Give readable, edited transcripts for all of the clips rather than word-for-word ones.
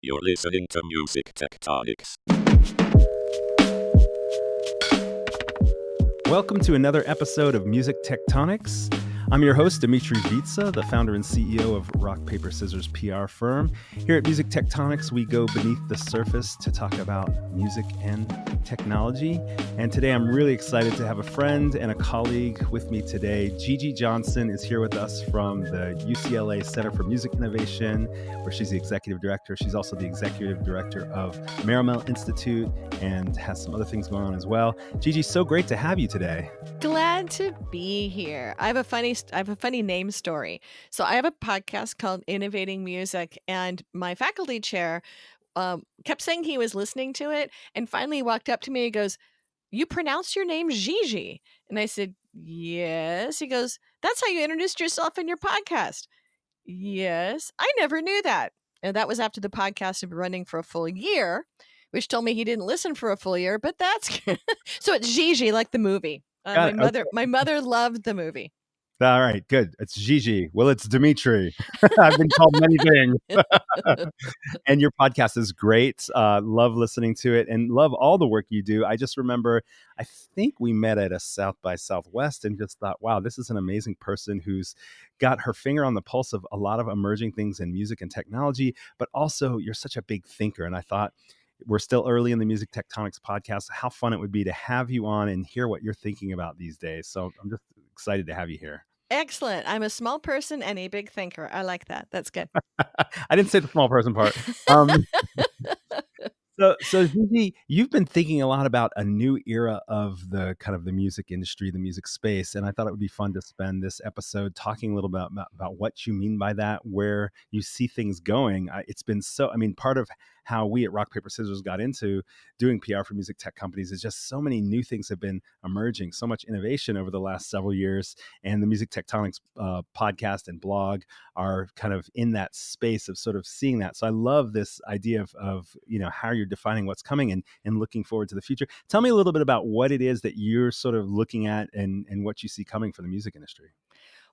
You're listening to Music Tectonics. Welcome to another episode of Music Tectonics. I'm your host, Dmitri Vietze, the founder and CEO of Rock, Paper, Scissors PR firm. Here at Music Tectonics, we go beneath the surface to talk about music and technology. And today I'm really excited to have a friend and a colleague with me today. Gigi Johnson is here with us from the UCLA Center for Music Innovation, where she's the executive director. She's also the executive director of Marymount Institute and has some other things going on as well. Gigi, so great to have you today. Glad to be here. I have a funny name story. So I have a podcast called Innovating Music, and my faculty chair kept saying he was listening to it, and finally walked up to me and goes, "You pronounce your name Gigi?" And I said, "Yes." He goes, "That's how you introduced yourself in your podcast." Yes. I never knew that. And that was after the podcast had been running for a full year, which told me he didn't listen for a full year, but that's so it's Gigi, like the movie. Got it. My mother loved the movie. All right, good. It's Gigi. Well, it's Dmitri. I've been called many things. And your podcast is great. Love listening to it and love all the work you do. I just remember, I think we met at a South by Southwest and just thought, wow, this is an amazing person who's got her finger on the pulse of a lot of emerging things in music and technology, but also you're such a big thinker. And I thought, we're still early in the Music Tectonics podcast, how fun it would be to have you on and hear what you're thinking about these days. So I'm just excited to have you here. Excellent. I'm a small person and a big thinker. I like that. That's good. I didn't say the small person part. So Gigi, you've been thinking a lot about a new era of the kind of the music industry, the music space, and I thought it would be fun to spend this episode talking a little bit about what you mean by that, where you see things going. It's been part of how we at Rock, Paper, Scissors got into doing PR for music tech companies is just so many new things have been emerging, so much innovation over the last several years, and the Music Tectonics podcast and blog are kind of in that space of sort of seeing that. So I love this idea of how you're defining what's coming and looking forward to the future. Tell me a little bit about what it is that you're sort of looking at and what you see coming for the music industry.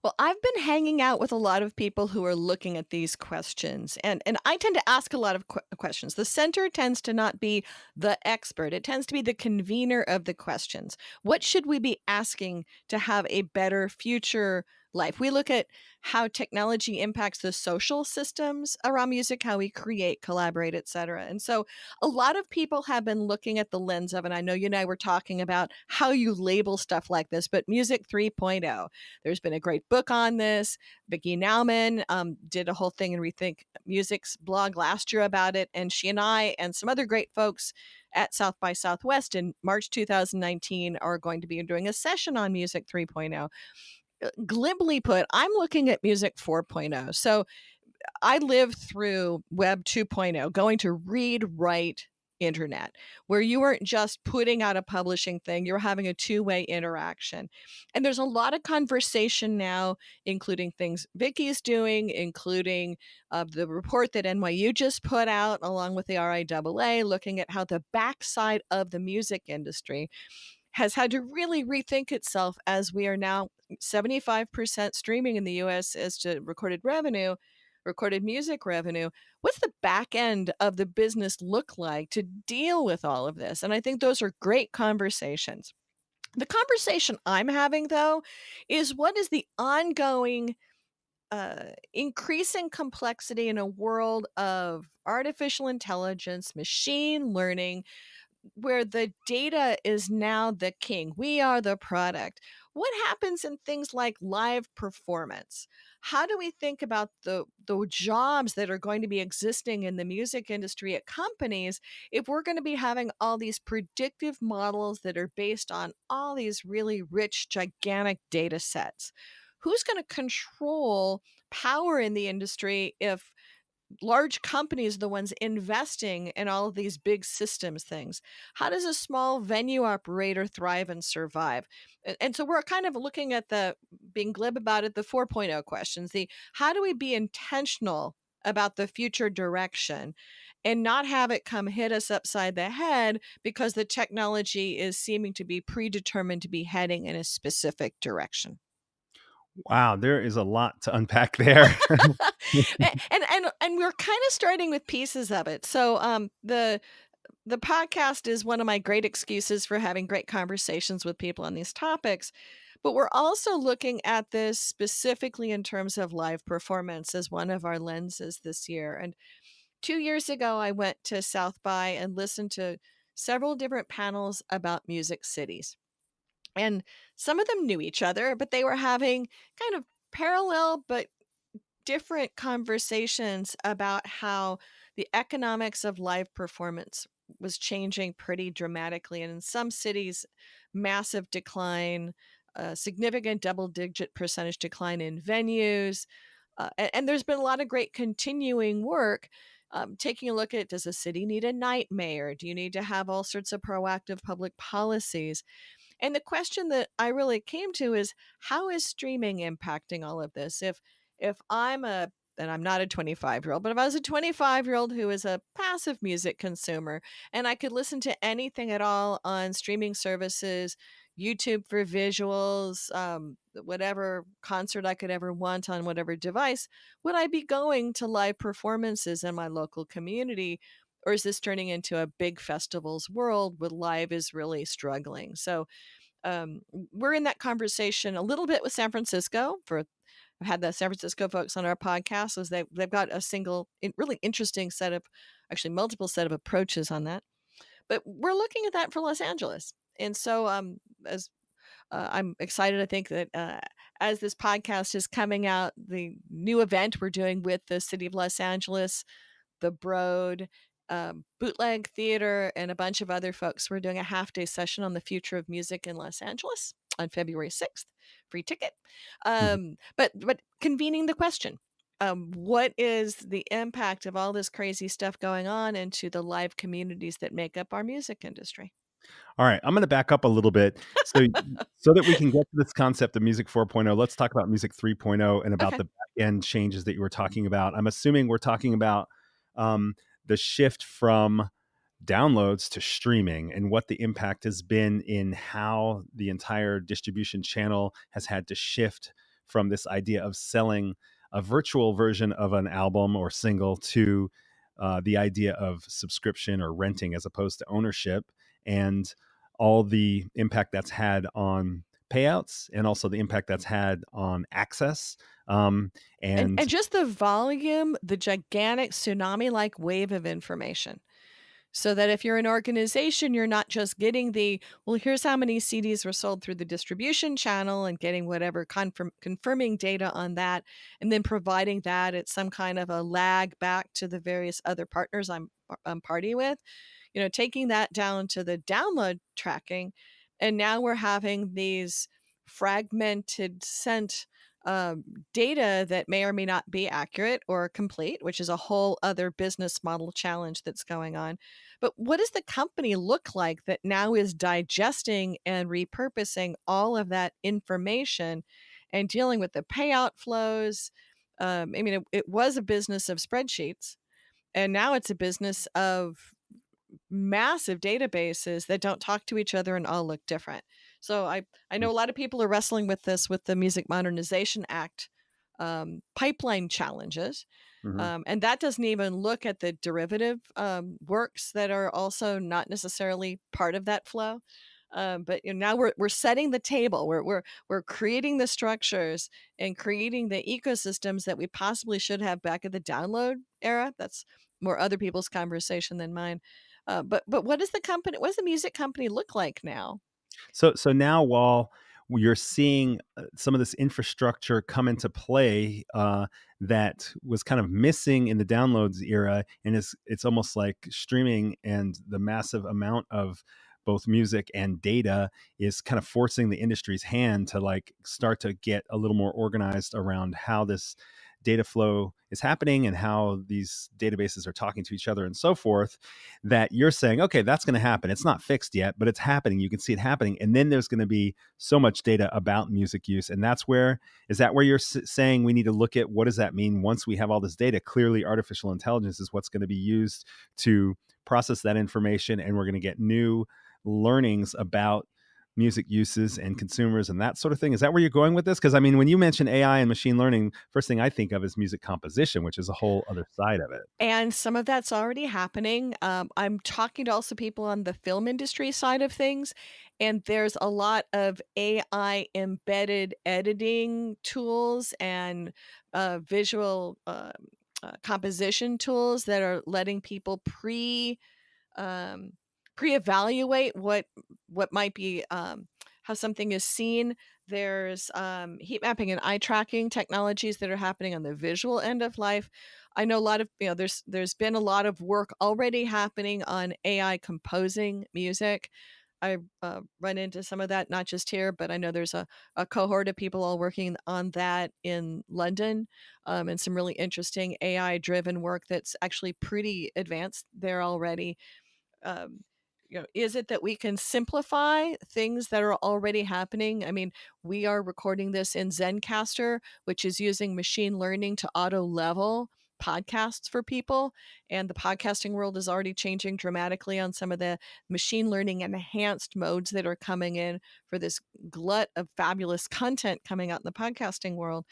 Well, I've been hanging out with a lot of people who are looking at these questions, and I tend to ask a lot of questions. The center tends to not be the expert. It tends to be the convener of the questions. What should we be asking to have a better future life? We look at how technology impacts the social systems around music, how we create, collaborate, etc. And so a lot of people have been looking at the lens of, and I know you and I were talking about how you label stuff like this, but Music 3.0. There's been a great book on this. Vicki Nauman did a whole thing in Rethink Music's blog last year about it. And she and I and some other great folks at South by Southwest in March 2019 are going to be doing a session on Music 3.0. Glibly put, I'm looking at Music 4.0. So I lived through Web 2.0, going to read, write, internet, where you weren't just putting out a publishing thing, you're having a two-way interaction. And there's a lot of conversation now, including things Vicky's doing, including the report that NYU just put out, along with the RIAA, looking at how the backside of the music industry has had to really rethink itself as we are now 75% streaming in the US as to recorded music revenue. What's the back end of the business look like to deal with all of this? And I think those are great conversations. The conversation I'm having, though, is what is the ongoing increasing complexity in a world of artificial intelligence, machine learning, where the data is now the king. We are the product. What happens in things like live performance? How do we think about the jobs that are going to be existing in the music industry at companies if we're going to be having all these predictive models that are based on all these really rich, gigantic data sets? Who's going to control power in the industry if large companies are the ones investing in all of these big systems things? How does a small venue operator thrive and survive? And so we're kind of looking at the, being glib about it, the 4.0 questions, the how do we be intentional about the future direction and not have it come hit us upside the head because the technology is seeming to be predetermined to be heading in a specific direction. Wow, there is a lot to unpack there. And we're kind of starting with pieces of it. So the podcast is one of my great excuses for having great conversations with people on these topics. But we're also looking at this specifically in terms of live performance as one of our lenses this year. And 2 years ago, I went to South by and listened to several different panels about music cities. And some of them knew each other, but they were having kind of parallel but different conversations about how the economics of live performance was changing pretty dramatically. And in some cities, massive decline, a significant double digit percentage decline in venues. And there's been a lot of great continuing work. Taking a look at, does a city need a night mayor? Do you need to have all sorts of proactive public policies? And the question that I really came to is, how is streaming impacting all of this? If I'm a, and I'm not a 25-year-old, but if I was a 25-year-old who is a passive music consumer and I could listen to anything at all on streaming services, YouTube for visuals, whatever concert I could ever want on whatever device, would I be going to live performances in my local community? Or is this turning into a big festivals world where live is really struggling? So we're in that conversation a little bit with San Francisco. I've had the San Francisco folks on our podcast, as they've got a really interesting set of, actually multiple set of approaches on that. But we're looking at that for Los Angeles, and so as I'm excited. I think that as this podcast is coming out, the new event we're doing with the City of Los Angeles, the Broad, Bootleg Theater, and a bunch of other folks. We're doing a half-day session on the future of music in Los Angeles on February 6th. Free ticket. Mhm. But convening the question. What is the impact of all this crazy stuff going on into the live communities that make up our music industry? All right, I'm going to back up a little bit so that we can get to this concept of music 4.0. Let's talk about music 3.0 and about Okay. the back end changes that you were talking about. I'm assuming we're talking about the shift from downloads to streaming and what the impact has been in how the entire distribution channel has had to shift from this idea of selling a virtual version of an album or single to the idea of subscription or renting as opposed to ownership, and all the impact that's had on payouts and also the impact that's had on access. Um, And and just the volume, the gigantic tsunami-like wave of information. So that if you're an organization, you're not just getting well, here's how many CDs were sold through the distribution channel and getting whatever confirming data on that, and then providing that at some kind of a lag back to the various other partners I'm party with. Taking that down to the download tracking. And now we're having these fragmented sent data that may or may not be accurate or complete, which is a whole other business model challenge that's going on. But what does the company look like that now is digesting and repurposing all of that information and dealing with the payout flows? It was a business of spreadsheets, and now it's a business of massive databases that don't talk to each other and all look different. So I know a lot of people are wrestling with this with the Music Modernization Act pipeline challenges. Mhm. And that doesn't even look at the derivative works that are also not necessarily part of that flow. But now we're setting the table. We're creating the structures and creating the ecosystems that we possibly should have back at the download era. That's more other people's conversation than mine. But what does the company? What does the music company look like now? So now, while you're seeing some of this infrastructure come into play that was kind of missing in the downloads era, and it's almost like streaming and the massive amount of both music and data is kind of forcing the industry's hand to like start to get a little more organized around how this data flow is happening and how these databases are talking to each other and so forth, that you're saying, okay, that's going to happen. It's not fixed yet, but it's happening. You can see it happening. And then there's going to be so much data about music use. And is that where you're saying we need to look at what does that mean once we have all this data? Clearly, artificial intelligence is what's going to be used to process that information. And we're going to get new learnings about music uses and consumers and that sort of thing? Is that where you're going with this? Because I mean, when you mention AI and machine learning, first thing I think of is music composition, which is a whole other side of it. And some of that's already happening. I'm talking to also people on the film industry side of things, and there's a lot of AI embedded editing tools and visual composition tools that are letting people um, pre-evaluate what might be how something is seen. There's heat mapping and eye tracking technologies that are happening on the visual end of life. I know a lot of there's been a lot of work already happening on AI composing music. I run into some of that not just here, but I know there's a cohort of people all working on that in London, and some really interesting AI driven work that's actually pretty advanced there already. um, is it that we can simplify things that are already happening? I mean, we are recording this in Zencaster, which is using machine learning to auto level podcasts for people. And the podcasting world is already changing dramatically on some of the machine learning enhanced modes that are coming in for this glut of fabulous content coming out in the podcasting world.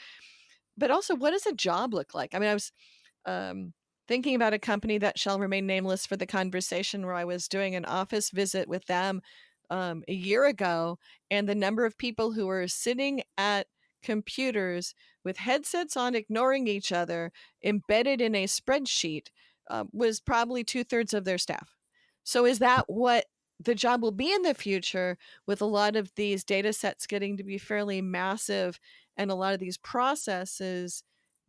But also, what does a job look like? I mean, I was um, thinking about a company that shall remain nameless for the conversation where I was doing an office visit with them a year ago, and the number of people who were sitting at computers with headsets on, ignoring each other, embedded in a spreadsheet, was probably 2/3 of their staff. So, is that what the job will be in the future, with a lot of these data sets getting to be fairly massive and a lot of these processes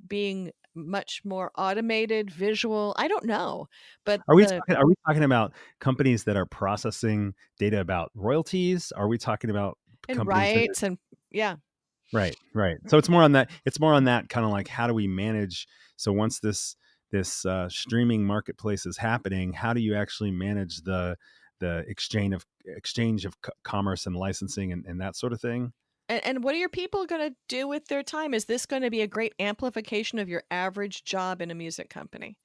being much more automated, visual? I don't know, but the Are we talking about companies that are processing data about royalties? Are we talking about and companies that rights and yeah. right, right. So it's more on that. It's more on that kind of like how do we manage? So once this streaming marketplace is happening, how do you actually manage the exchange of commerce and licensing and that sort of thing? And what are your people going to do with their time? Is this going to be a great amplification of your average job in a music company?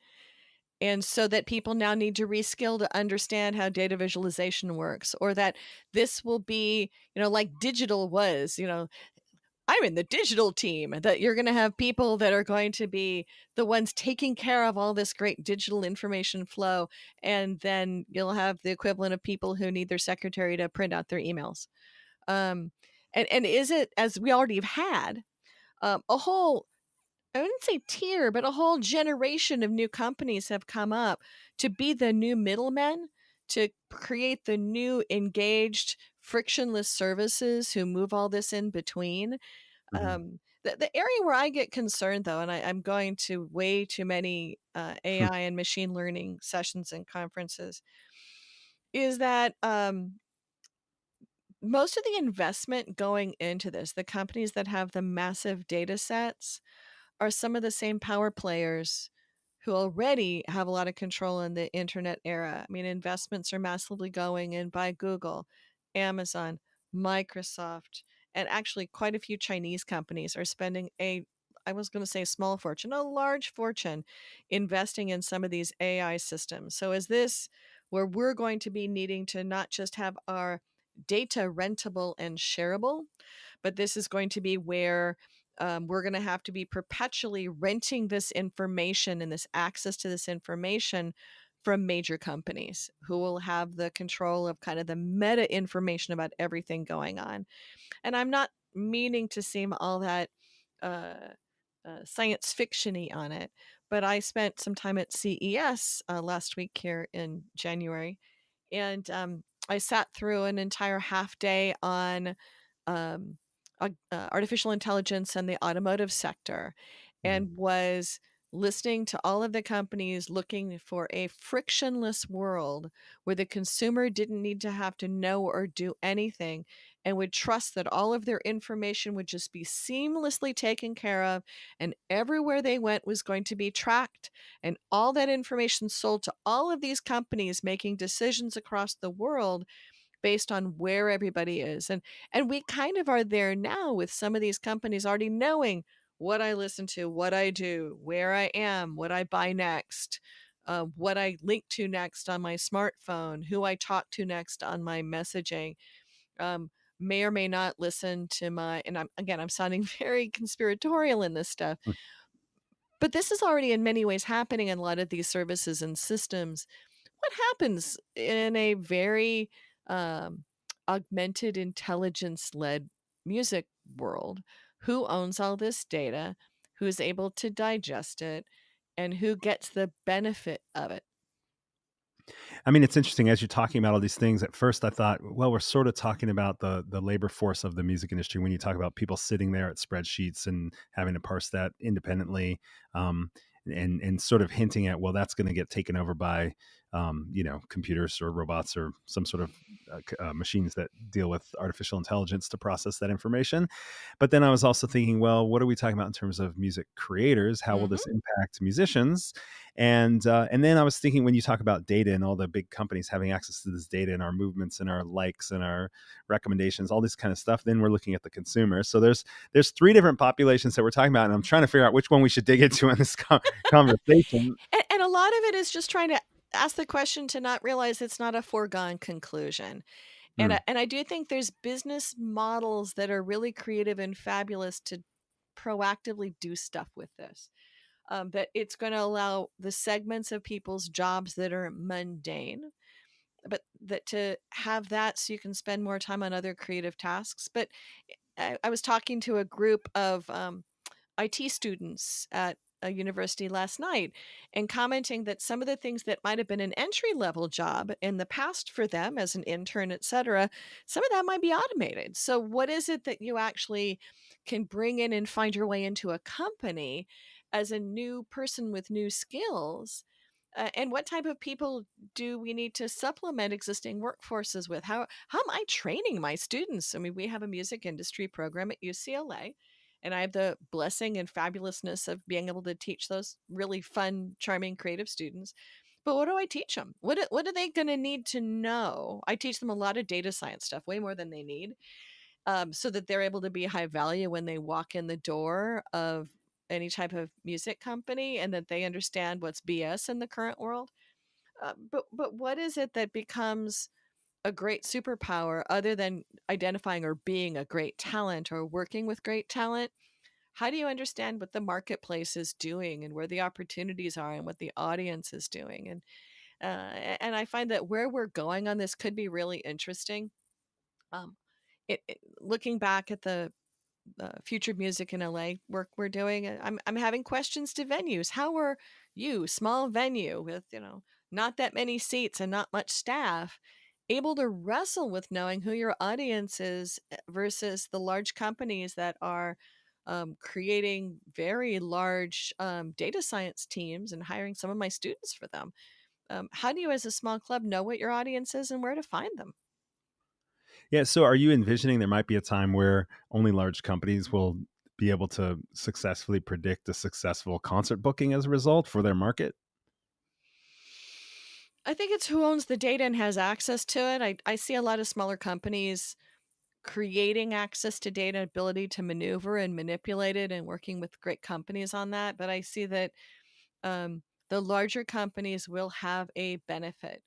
And so that people now need to reskill to understand how data visualization works, or that this will be, like digital was, I'm in the digital team, that you're going to have people that are going to be the ones taking care of all this great digital information flow. And then you'll have the equivalent of people who need their secretary to print out their emails. Um, and is it, as we already have had, a whole, I wouldn't say tier, but a whole generation of new companies have come up to be the new middlemen, to create the new engaged, frictionless services who move all this in between. Mhm. The area where I get concerned, though, and I'm going to way too many AI and machine learning sessions and conferences, is that most of the investment going into this, the companies that have the massive data sets, are some of the same power players who already have a lot of control in the internet era. I mean, investments are massively going in by Google, Amazon, Microsoft, and actually quite a few Chinese companies are spending I was going to say a small fortune, a large fortune investing in some of these AI systems. So is this where we're going to be needing to not just have our data rentable and shareable, but this is going to be where we're going to have to be perpetually renting this information and this access to this information from major companies who will have the control of kind of the meta information about everything going on. And I'm not meaning to seem all that uh, science fictiony on it, but I spent some time at CES last week here in January, and I sat through an entire half day on um, artificial intelligence and the automotive sector, Mhm. and was listening to all of the companies looking for a frictionless world where the consumer didn't need to have to know or do anything, and would trust that all of their information would just be seamlessly taken care of, and everywhere they went was going to be tracked, and all that information sold to all of these companies making decisions across the world based on where everybody is. And we kind of are there now with some of these companies already knowing what I listen to, what I do, where I am, what I buy next, what I link to next on my smartphone, who I talk to next on my messaging. may or may not listen to my, and I'm sounding very conspiratorial in this stuff, Mm. but this is already in many ways happening in a lot of these services and systems. What happens in a very um, augmented intelligence led music world? Who owns all this data? Who's able to digest it? And who gets the benefit of it? I mean, it's interesting as you're talking about all these things. At first, I thought, well, we're sort of talking about the labor force of the music industry when you talk about people sitting there at spreadsheets and having to parse that independently, um, and sort of hinting at, well, that's going to get taken over by computers or robots or some sort of machines that deal with artificial intelligence to process that information. But then I was also thinking, well, what are we talking about in terms of music creators? How will Hmm. this impact musicians? And then I was thinking, when you talk about data and all the big companies having access to this data and our movements and our likes and our recommendations, all this kind of stuff, then we're looking at the consumer. So there's three different populations that we're talking about, and I'm trying to figure out which one we should dig into in this conversation. And a lot of it is just trying to ask the question to not realize it's not a foregone conclusion. Mm. And I do think there's business models that are really creative and fabulous to proactively do stuff with this. That it's going to allow the segments of people's jobs that are mundane, but that to have that so you can spend more time on other creative tasks. But I was talking to a group of IT students at a university last night and commenting that some of the things that might have been an entry level job in the past for them as an intern, etc., some of that might be automated. So what is it that you actually can bring in and find your way into a company as a new person with new skills? And what type of people do we need to supplement existing workforces with? How am I training my students? I mean, we have a music industry program at UCLA, and I have the blessing and fabulousness of being able to teach those really fun, charming, creative students. But what do I teach them? What are they going to need to know? I teach them a lot of data science stuff, way more than they need, so that they're able to be high value when they walk in the door of any type of music company, and that they understand what's BS in the current world. But what is it that becomes a great superpower other than identifying or being a great talent or working with great talent? How do you understand what the marketplace is doing and where the opportunities are and what the audience is doing? And I find that where we're going on this could be really interesting. Um, looking back at the future music in LA work we're doing, I'm having questions to venues. How are you, small venue with not that many seats and not much staff, able to wrestle with knowing who your audience is versus the large companies that are creating very large data science teams and hiring some of my students for them? How do you, as a small club, know what your audience is and where to find them? Yeah. So are you envisioning there might be a time where only large companies will be able to successfully predict a successful concert booking as a result for their market? I think it's who owns the data and has access to it. I see a lot of smaller companies creating access to data, ability to maneuver and manipulate it, and working with great companies on that. But I see that the larger companies will have a benefit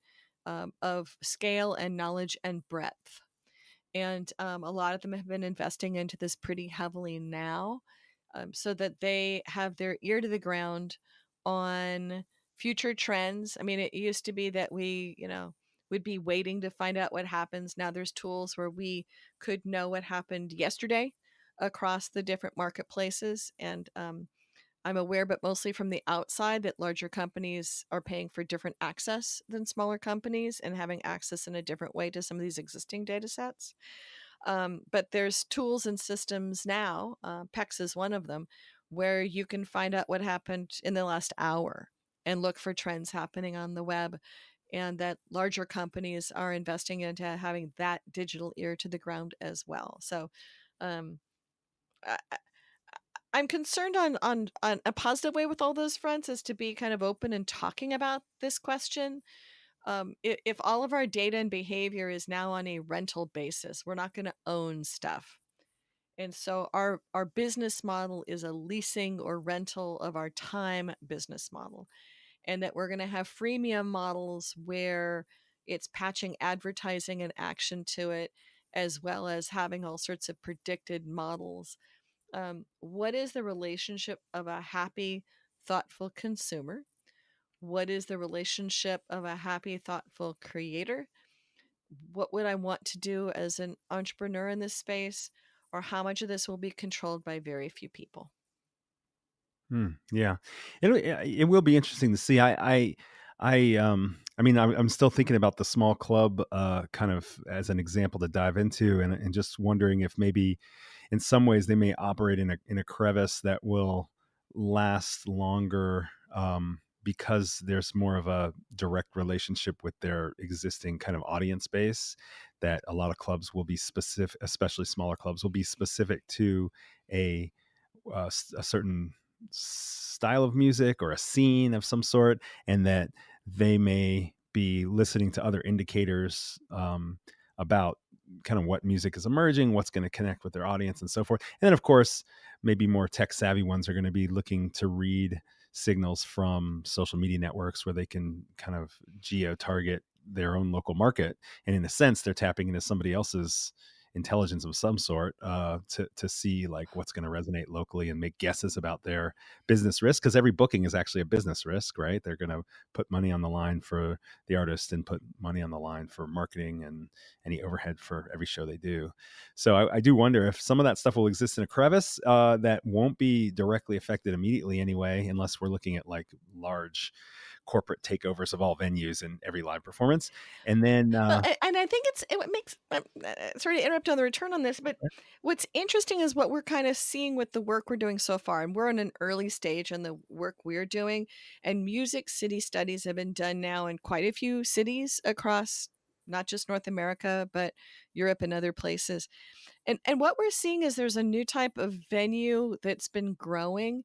of scale and knowledge and breadth. And a lot of them have been investing into this pretty heavily now, so that they have their ear to the ground on future trends. I mean, it used to be that we'd be waiting to find out what happens. Now there's tools where we could know what happened yesterday across the different marketplaces. And I'm aware, but mostly from the outside, that larger companies are paying for different access than smaller companies and having access in a different way to some of these existing data sets. But there's tools and systems now, PEX is one of them, where you can find out what happened in the last hour and look for trends happening on the web. And that larger companies are investing into having that digital ear to the ground as well. So um, I, I'm concerned on a positive way with all those fronts, is to be kind of open and talking about this question. If all of our data and behavior is now on a rental basis, we're not going to own stuff. And so our business model is a leasing or rental of our time business model. And that we're going to have freemium models where it's patching advertising and action to it, as well as having all sorts of predicted models. What is the relationship of a happy, thoughtful consumer? What is the relationship of a happy, thoughtful creator? What would I want to do as an entrepreneur in this space? Or how much of this will be controlled by very few people? Yeah, it will be interesting to see. I mean, I'm still thinking about the small club, kind of as an example to dive into, and just wondering if maybe in some ways they may operate in a crevice that will last longer, because there's more of a direct relationship with their existing kind of audience base. That a lot of clubs will be specific, especially smaller clubs, will be specific to a a certain style of music or a scene of some sort, and that they may be listening to other indicators, about kind of what music is emerging, what's going to connect with their audience, and so forth. And then, of course, maybe more tech savvy ones are going to be looking to read signals from social media networks where they can kind of geo target their own local market. And in a sense, they're tapping into somebody else's intelligence of some sort, to see like what's going to resonate locally and make guesses about their business risk, because every booking is actually a business risk, right? They're going to put money on the line for the artist and put money on the line for marketing and any overhead for every show they do. So I do wonder if some of that stuff will exist in a crevice, that won't be directly affected immediately anyway, unless we're looking at like large corporate takeovers of all venues and every live performance. And then Well, and I think it makes, sorry to interrupt on the return on this, but what's interesting is what we're kind of seeing with the work we're doing so far. And we're in an early stage in the work we're doing. And music city studies have been done now in quite a few cities across not just North America, but Europe and other places. And what we're seeing is there's a new type of venue that's been growing.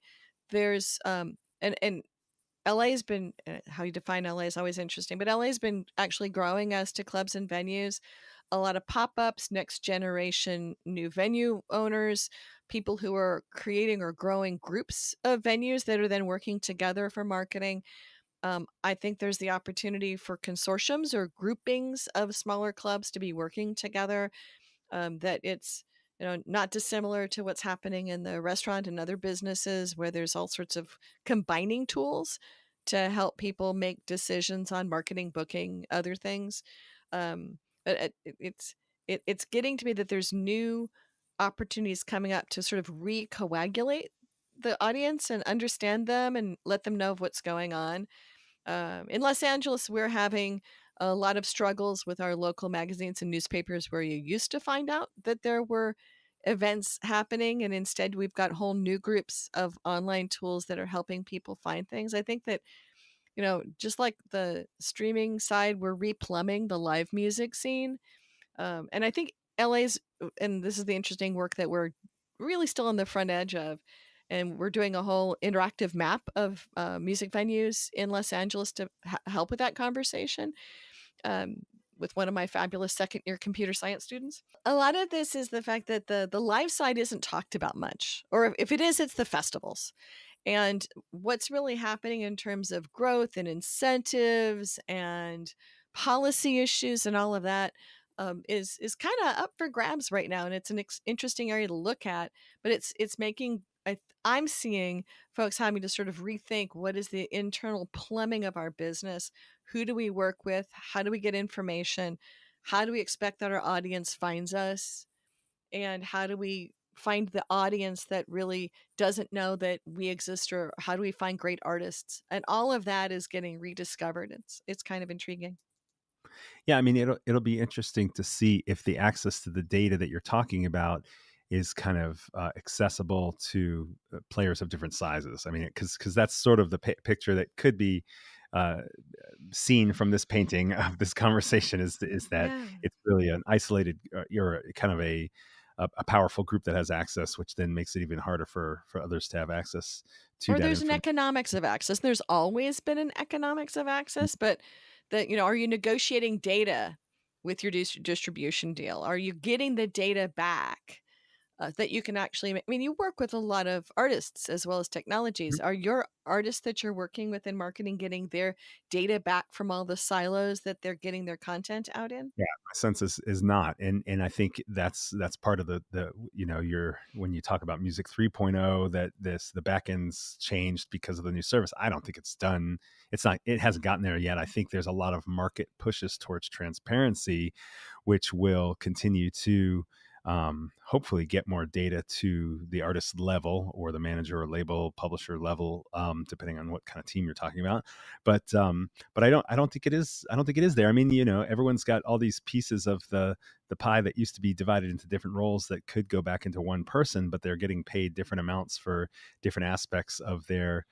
There's and LA's been, how you define LA is always interesting, but LA's been actually growing as to clubs and venues. A lot of pop-ups, next generation new venue owners, people who are creating or growing groups of venues that are then working together for marketing. I think there's the opportunity for consortiums or groupings of smaller clubs to be working together, that it's, not dissimilar to what's happening in the restaurant and other businesses where there's all sorts of combining tools to help people make decisions on marketing, booking, other things. But it's getting to be that there's new opportunities coming up to sort of recoagulate the audience and understand them and let them know of what's going on. In Los Angeles, we're having a lot of struggles with our local magazines and newspapers where you used to find out that there were events happening. And instead, we've got whole new groups of online tools that are helping people find things. I think that, just like the streaming side, we're replumbing the live music scene. And I think LA's, and this is the interesting work that we're really still on the front edge of. And we're doing a whole interactive map of music venues in Los Angeles to help with that conversation, um, with one of my fabulous second year computer science students. A lot of this is the fact that the live side isn't talked about much, or if it is, it's the festivals. And what's really happening in terms of growth and incentives and policy issues and all of that, is kind of up for grabs right now, and it's an interesting area to look at. But it's making, I'm seeing folks having to sort of rethink what is the internal plumbing of our business. Who do we work with? How do we get information? How do we expect that our audience finds us? And how do we find the audience that really doesn't know that we exist, or how do we find great artists? And all of that is getting rediscovered. It's kind of intriguing. Yeah, I mean, it'll be interesting to see if the access to the data that you're talking about is kind of, accessible to, players of different sizes. I mean, because that's sort of the picture that could be, uh, seen from this painting of this conversation, is that Yeah. it's really an isolated, you're kind of a powerful group that has access, which then makes it even harder for others to have access to Or that there's an information. economics of access. There's always been an economics of access, but that, are you negotiating data with your distribution deal? Are you getting the data back? that you can actually I mean, you work with a lot of artists as well as technologies. Are your artists that you're working with in marketing getting their data back from all the silos that they're getting their content out in? Yeah, my sense is not, and I think that's part of the your when you talk about music 3.0, that the back end's changed because of the new service. I don't think it's done. It's not. It hasn't gotten there yet. I think there's a lot of market pushes towards transparency, which will continue to hopefully get more data to the artist level or the manager or label publisher level, depending on what kind of team you're talking about. But I don't think it is. I don't think it is there. I mean, everyone's got all these pieces of the pie that used to be divided into different roles that could go back into one person, but they're getting paid different amounts for different aspects of their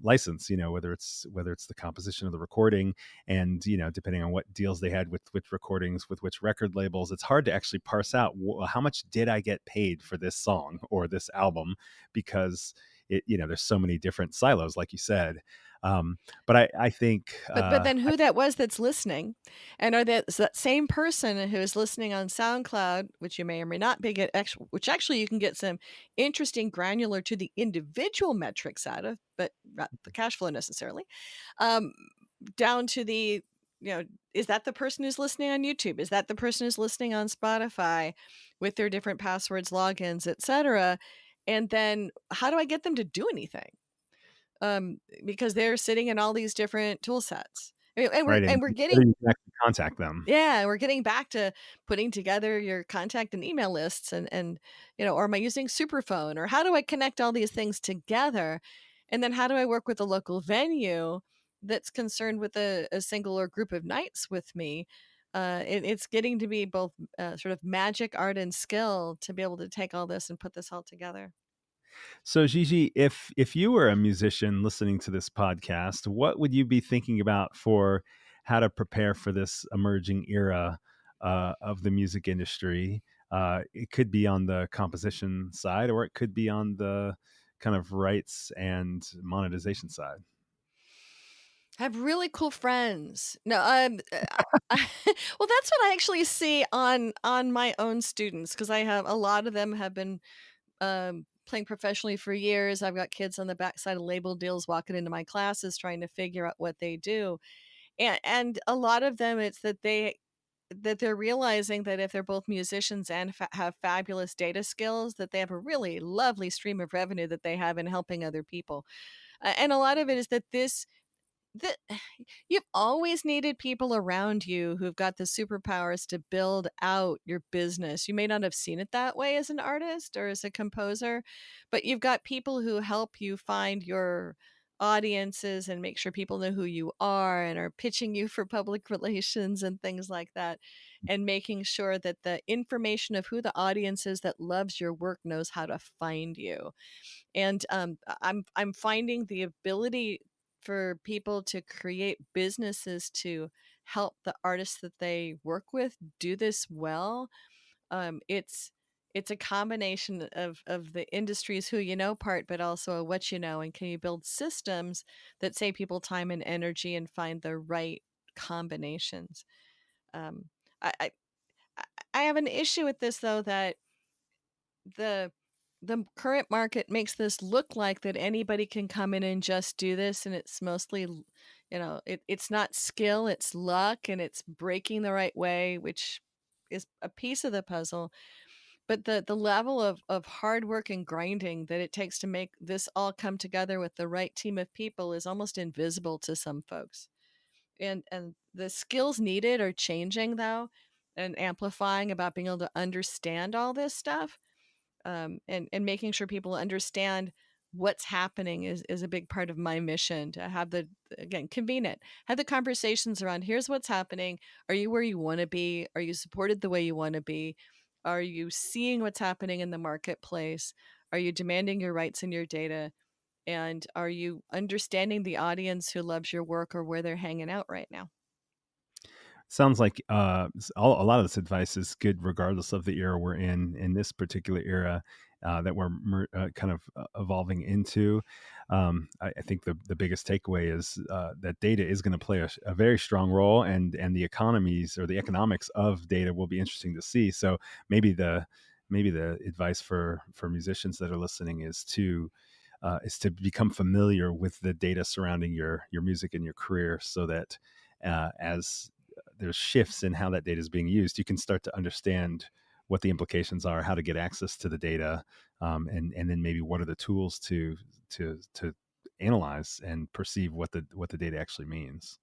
license. Whether it's the composition of the recording, and depending on what deals they had with which recordings with which record labels, it's hard to actually parse out how much did I get paid for this song or this album, because there's so many different silos, like you said. But I think But then who that was that's listening, and are that same person who is listening on SoundCloud, which you may or may not be which actually you can get some interesting granular to the individual metrics out of, but not the cash flow necessarily. Um, Down to the, is that the person who's listening on YouTube? Is that the person who's listening on Spotify with their different passwords, logins, etc.? And then how do I get them to do anything? Because they're sitting in all these different tool sets. And we're right, and and we're whether getting you can actually contact them. yeah, we're getting back to putting together your contact and email lists, and or am I using Superphone, or how do I connect all these things together? And then how do I work with a local venue that's concerned with a single or group of nights with me? It's getting to be both sort of magic, art, and skill to be able to take all this and put this all together. So Gigi, if you were a musician listening to this podcast, what would you be thinking about for how to prepare for this emerging era of the music industry? It could be on the composition side, or it could be on the kind of rights and monetization side. I have really cool friends. No, well, that's what I actually see on my own students, because I have a lot of them have been playing professionally for years. I've got kids on the backside of label deals walking into my classes trying to figure out what they do, and a lot of them it's that they're realizing that if they're both musicians and have fabulous data skills, that they have a really lovely stream of revenue that they have in helping other people. And a lot of it is that you've always needed people around you who've got the superpowers to build out your business. You may not have seen it that way as an artist or as a composer, but you've got people who help you find your audiences and make sure people know who you are and are pitching you for public relations and things like that, and making sure that the information of who the audience is that loves your work knows how to find you. And I'm finding the ability for people to create businesses to help the artists that they work with do this well. It's a combination of the industries who you know part, but also a what you know, and can you build systems that save people time and energy and find the right combinations. Um, I, I I have an issue with this though, that the the current market makes this look like that anybody can come in and just do this, and it's mostly it's not skill, it's luck, and it's breaking the right way, which is a piece of the puzzle. But the level of hard work and grinding that it takes to make this all come together with the right team of people is almost invisible to some folks. And the skills needed are changing though, and amplifying about being able to understand all this stuff, and making sure people understand what's happening is a big part of my mission, to have the, again, convene it, have the conversations around here's what's happening. Are you where you want to be? Are you supported the way you want to be? Are you seeing what's happening in the marketplace? Are you demanding your rights and your data? And are you understanding the audience who loves your work or where they're hanging out right now? Sounds like a lot of this advice is good, regardless of the era we're in this particular era that we're kind of evolving into. I think the biggest takeaway is that data is going to play a very strong role, and the economies or the economics of data will be interesting to see. So maybe maybe the advice for musicians that are listening is to become familiar with the data surrounding your music and your career, so that as there's shifts in how that data is being used, you can start to understand what the implications are, how to get access to the data, and then maybe what are the tools to analyze and perceive what the data actually means.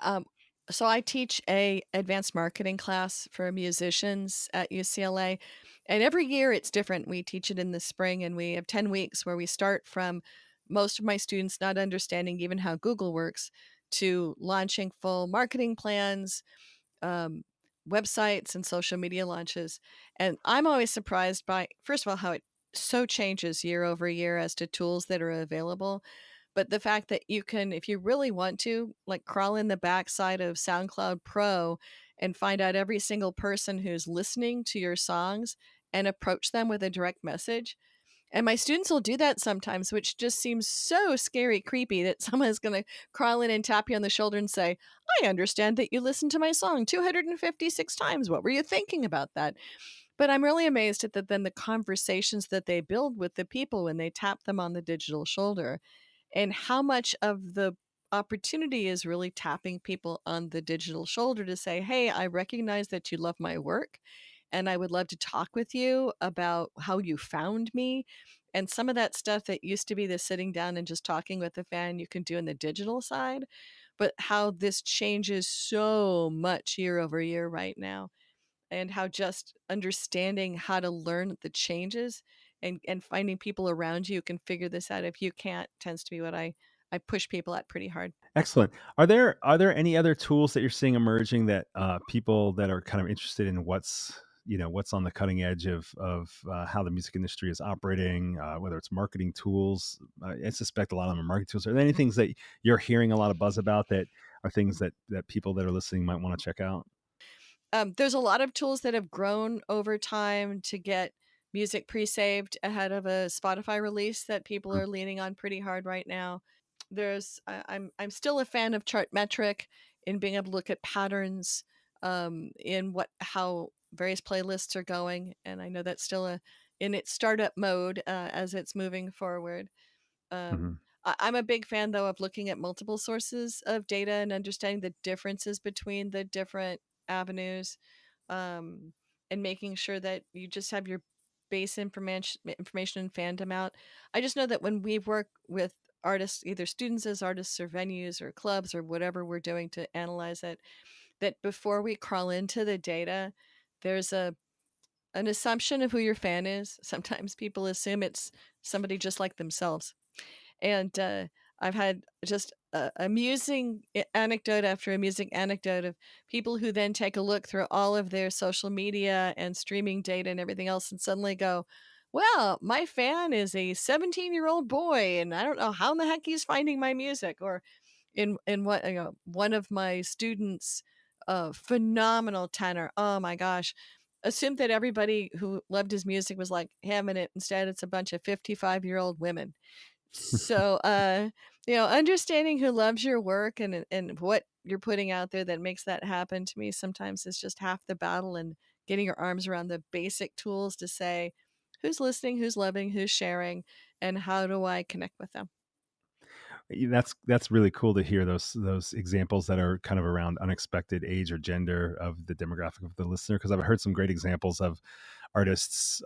Um, so I teach a advanced marketing class for musicians at UCLA, and every year it's different. We teach it in the spring, and we have 10 weeks where we start from most of my students not understanding even how Google works to launching full marketing plans, um, websites, and social media launches. And I'm always surprised by, first of all, how it so changes year over year as to tools that are available. But the fact that you can, if you really want to, like crawl in the backside of SoundCloud Pro and find out every single person who's listening to your songs and approach them with a direct message. And my students will do that sometimes, which just seems so scary, creepy that someone's going to crawl in and tap you on the shoulder and say, I understand that you listened to my song 256 times. What were you thinking about that? But I'm really amazed at then the conversations that they build with the people when they tap them on the digital shoulder, and how much of the opportunity is really tapping people on the digital shoulder to say, hey, I recognize that you love my work and I would love to talk with you about how you found me. And some of that stuff that used to be the sitting down and just talking with the fan, you can do in the digital side, but how this changes so much year over year right now, and how just understanding how to learn the changes and finding people around you who can figure this out if you can't tends to be what I push people at pretty hard. Excellent. Are there any other tools that you're seeing emerging that people that are kind of interested in what's on the cutting edge of how the music industry is operating, whether it's marketing tools? I suspect a lot of them are marketing tools. Are there any things that you're hearing a lot of buzz about that are things that people that are listening might want to check out? There's a lot of tools that have grown over time to get music pre-saved ahead of a Spotify release that people Mm. are leaning on pretty hard right now. I'm still a fan of Chartmetric in being able to look at patterns in what how various playlists are going, and I know that's still in its startup mode as it's moving forward. Um, Mhm. I'm a big fan, though, of looking at multiple sources of data and understanding the differences between the different avenues, um, and making sure that you just have your base information and fandom out. I just know that when we work with artists, either students as artists or venues or clubs or whatever we're doing to analyze it, that before we crawl into the data, there's an assumption of who your fan is. Sometimes people assume it's somebody just like themselves, and I've had just amusing anecdote after amusing anecdote of people who then take a look through all of their social media and streaming data and everything else and suddenly go, well, my fan is a 17-year-old boy and I don't know how in the heck he's finding my music. Or in what, one of my students, phenomenal tenor, oh my gosh, assumed that everybody who loved his music was like him, and instead it's a bunch of 55-year-old women. So, understanding who loves your work and what you're putting out there that makes that happen to me sometimes is just half the battle, and getting your arms around the basic tools to say who's listening, who's loving, who's sharing, and how do I connect with them. That's really cool to hear those examples that are kind of around unexpected age or gender of the demographic of the listener, because I've heard some great examples of artists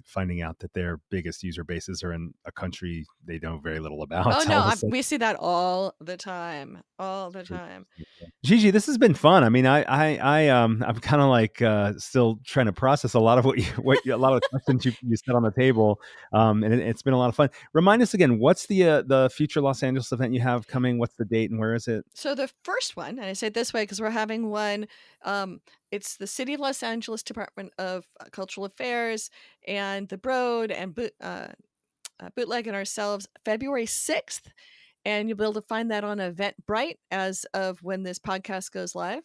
finding out that their biggest user bases are in a country they know very little Oh about no, all of a sudden. we see that all the time. Gigi, this has been fun. I mean, I'm kind of like still trying to process a lot of a lot of the questions you set on the table, and it's been a lot of fun. Remind us again, what's the future Los Angeles event you have coming? What's the date and where is it? So the first one, and I say it this way because we're having one, it's the City of Los Angeles Department of Cultural Affairs and the Broad and Bootleg and ourselves, February 6th. And you'll be able to find that on Eventbrite as of when this podcast goes live.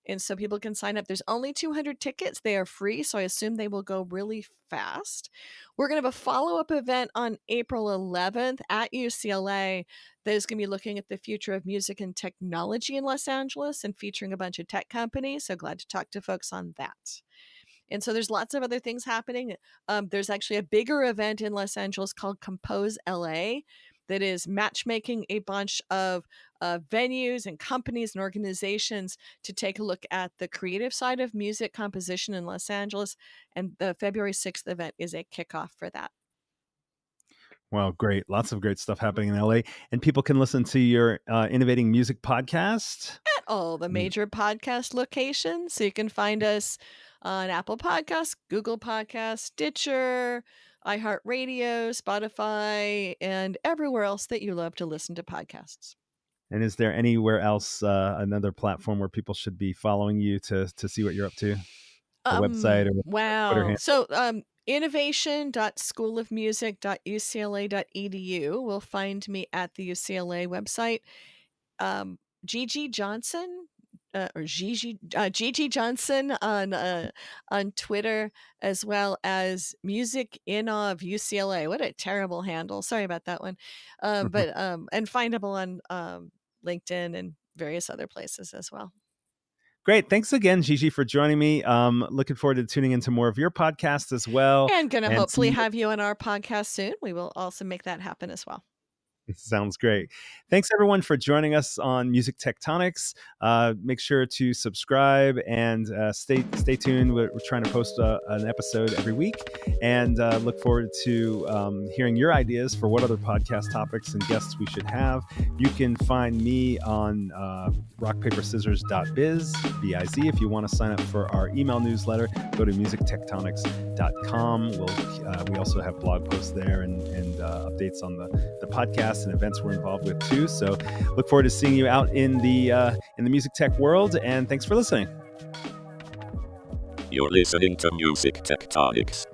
And so people can sign up. There's only 200 tickets. They are free, so I assume they will go really fast. We're going to have a follow-up event on April 11th at UCLA that is going to be looking at the future of music and technology in Los Angeles and featuring a bunch of tech companies. So glad to talk to folks on that. And so there's lots of other things happening. There's actually a bigger event in Los Angeles called Compose LA that is matchmaking a bunch of venues and companies and organizations to take a look at the creative side of music composition in Los Angeles. And the February 6th event is a kickoff for that. Well, great. Lots of great stuff happening in LA. And people can listen to your Innovating Music podcast at all the major podcast locations. So you can find us on Apple Podcasts, Google Podcasts, Stitcher, iHeartRadio, Spotify, and everywhere else that you love to listen to podcasts. And is there anywhere else, another platform where people should be following you to see what you're up to? A website or Twitter handle? So innovation.schoolofmusic.ucla.edu will find me at the UCLA website. Gigi Johnson or Gigi Johnson on Twitter, as well as Music in Awe of UCLA. What a terrible handle. Sorry about that one. But and findable on LinkedIn and various other places as well. Great. Thanks again, Gigi, for joining me. Looking forward to tuning into more of your podcast as well. And going to hopefully have you on our podcast soon. We will also make that happen as well. Sounds great. Thanks, everyone, for joining us on Music Tectonics. Make sure to subscribe and stay tuned. We're trying to post an episode every week, and look forward to hearing your ideas for what other podcast topics and guests we should have. You can find me on rockpaperscissors.biz, B-I-Z. If you want to sign up for our email newsletter, go to musictectonics.com. We also have blog posts there and updates on the podcast and events we're involved with too. So look forward to seeing you out in the music tech world, and thanks for listening. You're listening to Music Tectonics.